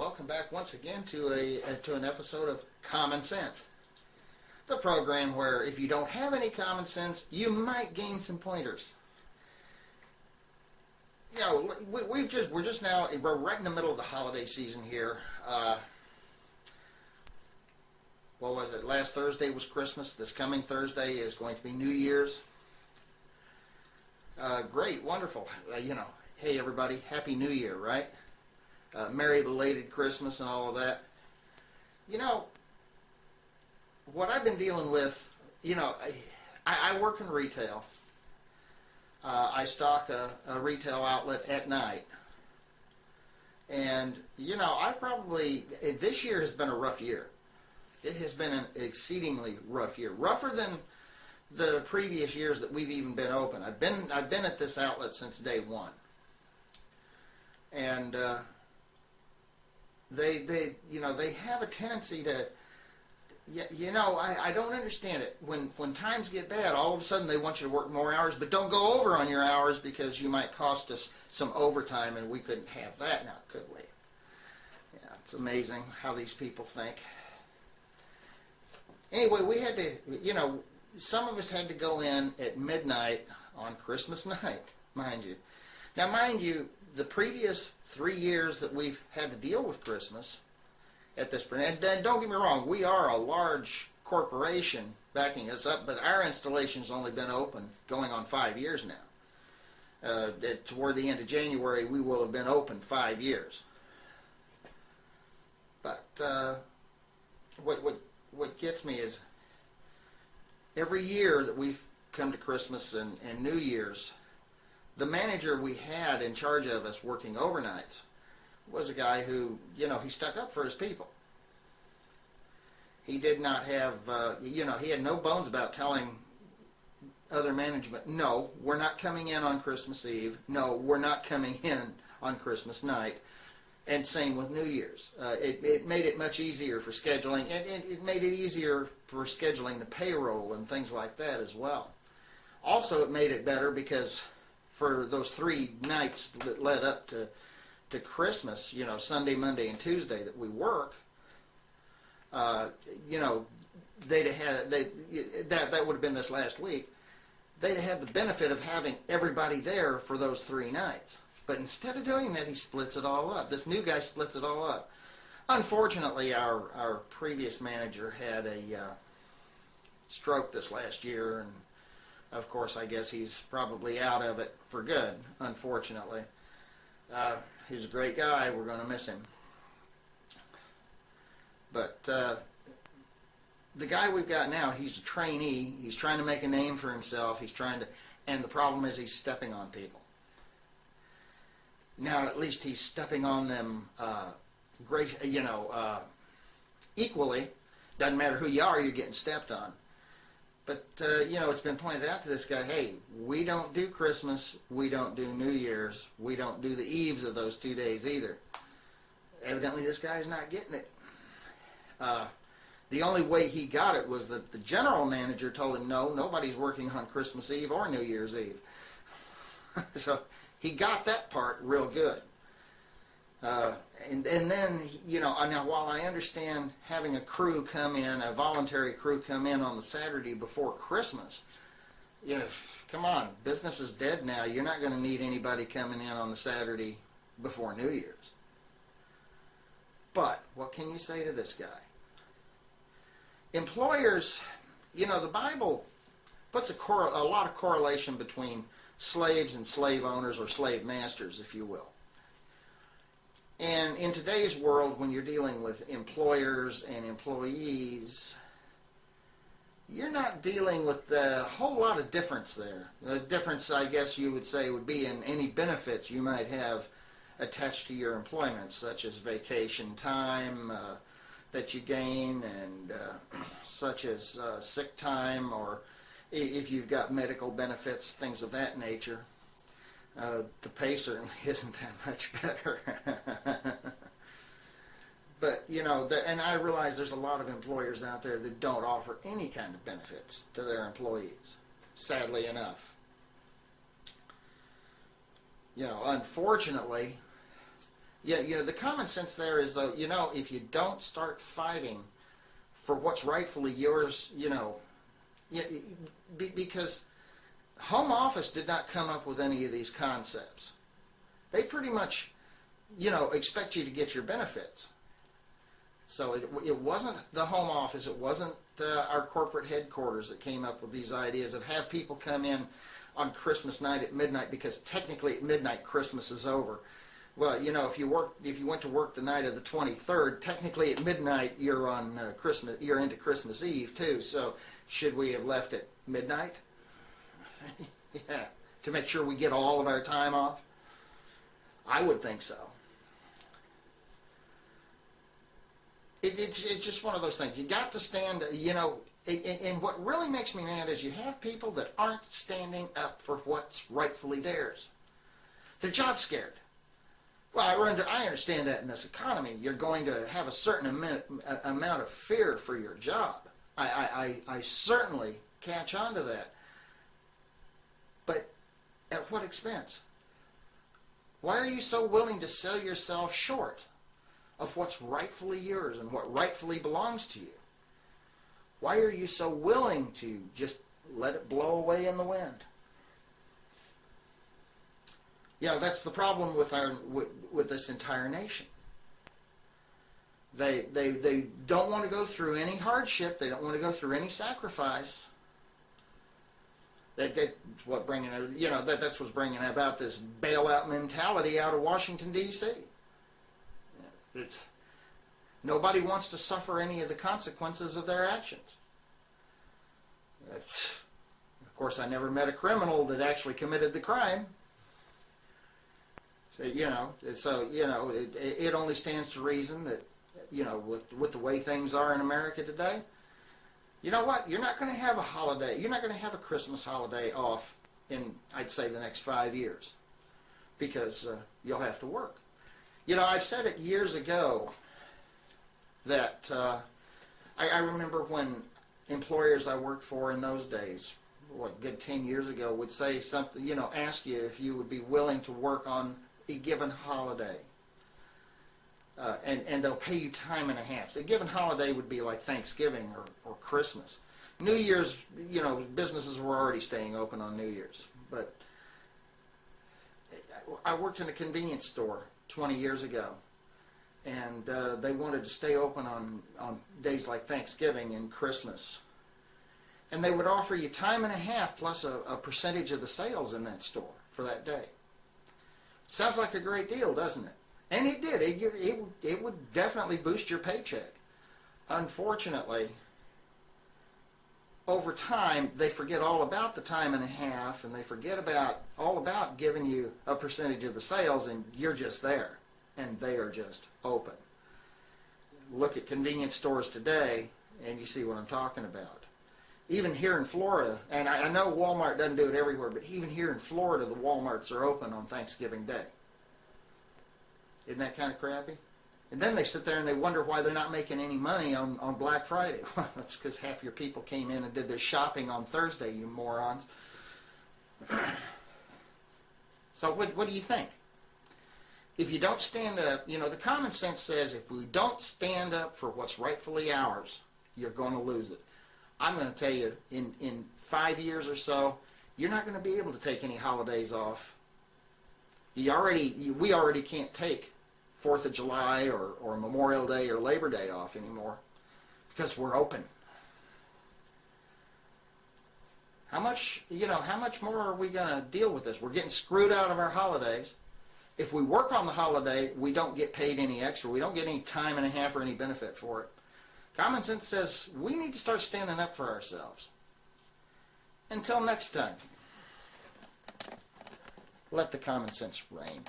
welcome back once again to an episode of Common Sense, the program where if you don't have any common sense, you might gain some pointers. You know, we're right in the middle of the holiday season here. What was it? Last Thursday was Christmas. This coming Thursday is going to be New Year's. Great, wonderful. Hey everybody, Happy New Year, right? Merry belated Christmas and all of that. You know, what I've been dealing with, I work in retail. I stock a retail outlet at night. And, this year has been a rough year. It has been an exceedingly rough year. Rougher than the previous years that we've even been open. I've been at this outlet since day one. And they have a tendency to, I don't understand it. When times get bad, all of a sudden they want you to work more hours, but don't go over on your hours because you might cost us some overtime, and we couldn't have that now, could we? Yeah, it's amazing how these people think. Anyway, we had to, some of us had to go in at midnight on Christmas night, mind you. Now, mind you, the previous 3 years that we've had to deal with Christmas at this point, and don't get me wrong, we are a large corporation backing us up, but our installation's only been open going on 5 years now. Toward the end of January, we will have been open 5 years. But what gets me is every year that we've come to Christmas and New Year's, the manager we had in charge of us working overnights was a guy who, he stuck up for his people. He did not have, he had no bones about telling other management, no, we're not coming in on Christmas Eve. No, we're not coming in on Christmas night. And same with New Year's. It made it much easier for scheduling, and it made it easier for scheduling the payroll and things like that as well. Also, it made it better because for those 3 nights that led up to Christmas, Sunday, Monday, and Tuesday that we work, that would have been this last week. They'd have had the benefit of having everybody there for those 3 nights. But instead of doing that, he splits it all up. This new guy splits it all up. Unfortunately, our previous manager had a stroke this last year, and of course, I guess he's probably out of it for good, unfortunately. He's a great guy. We're going to miss him. But the guy we've got now, he's a trainee. He's trying to make a name for himself. And the problem is he's stepping on people. Now, at least he's stepping on them equally. Doesn't matter who you are, you're getting stepped on. But, it's been pointed out to this guy, hey, we don't do Christmas, we don't do New Year's, we don't do the eves of those 2 days either. Evidently, this guy's not getting it. The only way he got it was that the general manager told him, no, nobody's working on Christmas Eve or New Year's Eve. So he got that part real good. And then, now while I understand having a crew come in, a voluntary crew come in on the Saturday before Christmas, come on, business is dead now. You're not going to need anybody coming in on the Saturday before New Year's. But what can you say to this guy? Employers, the Bible puts a lot of correlation between slaves and slave owners, or slave masters, if you will. And in today's world, when you're dealing with employers and employees, you're not dealing with a whole lot of difference there. The difference, I guess you would say, would be in any benefits you might have attached to your employment, such as vacation time that you gain, and such as sick time, or if you've got medical benefits, things of that nature. The pay certainly isn't that much better. But, and I realize there's a lot of employers out there that don't offer any kind of benefits to their employees, sadly enough. Unfortunately, Yeah, the common sense there is, though, if you don't start fighting for what's rightfully yours, because Home Office did not come up with any of these concepts. They pretty much, expect you to get your benefits. So it wasn't the Home Office, it wasn't our corporate headquarters that came up with these ideas of have people come in on Christmas night at midnight, because technically at midnight Christmas is over. Well, if you went to work the night of the 23rd, technically at midnight you're on you're into Christmas Eve too. So should we have left at midnight? Yeah, to make sure we get all of our time off? I would think so. It's just one of those things. You got to stand, and what really makes me mad is you have people that aren't standing up for what's rightfully theirs. They're job scared. Well, I understand that in this economy, you're going to have a certain amount of fear for your job. I certainly catch on to that. But at what expense? Why are you so willing to sell yourself short of what's rightfully yours and what rightfully belongs to you? Why are you so willing to just let it blow away in the wind? Yeah, that's the problem with this entire nation. They don't want to go through any hardship. They don't want to go through any sacrifice. That's what's bringing about this bailout mentality out of Washington, D.C. Nobody wants to suffer any of the consequences of their actions. Of course, I never met a criminal that actually committed the crime. So, it only stands to reason that, with the way things are in America today, you know what? You're not going to have a holiday. You're not going to have a Christmas holiday off in, I'd say, the next 5 years, because you'll have to work. I've said it years ago that I remember when employers I worked for in those days, good 10 years ago, would say something, ask you if you would be willing to work on a given holiday. And they'll pay you time and a half. So a given holiday would be like Thanksgiving or Christmas. New Year's, businesses were already staying open on New Year's. But I worked in a convenience store 20 years ago, and they wanted to stay open on days like Thanksgiving and Christmas. And they would offer you time and a half plus a percentage of the sales in that store for that day. Sounds like a great deal, doesn't it? And it did. It would definitely boost your paycheck. Unfortunately, over time, they forget all about the time and a half, and they forget all about giving you a percentage of the sales, and you're just there, and they are just open. Look at convenience stores today, and you see what I'm talking about. Even here in Florida, and I know Walmart doesn't do it everywhere, but even here in Florida, the Walmarts are open on Thanksgiving Day. Isn't that kind of crappy? And then they sit there and they wonder why they're not making any money on Black Friday. Well, that's because half your people came in and did their shopping on Thursday, you morons. So what do you think? If you don't stand up, the common sense says if we don't stand up for what's rightfully ours, you're going to lose it. I'm going to tell you, in 5 years or so, you're not going to be able to take any holidays off. We already can't take 4th of July or Memorial Day or Labor Day off anymore because we're open. How much more are we going to deal with this? We're getting screwed out of our holidays. If we work on the holiday, we don't get paid any extra. We don't get any time and a half or any benefit for it. Common sense says we need to start standing up for ourselves. Until next time, let the common sense reign.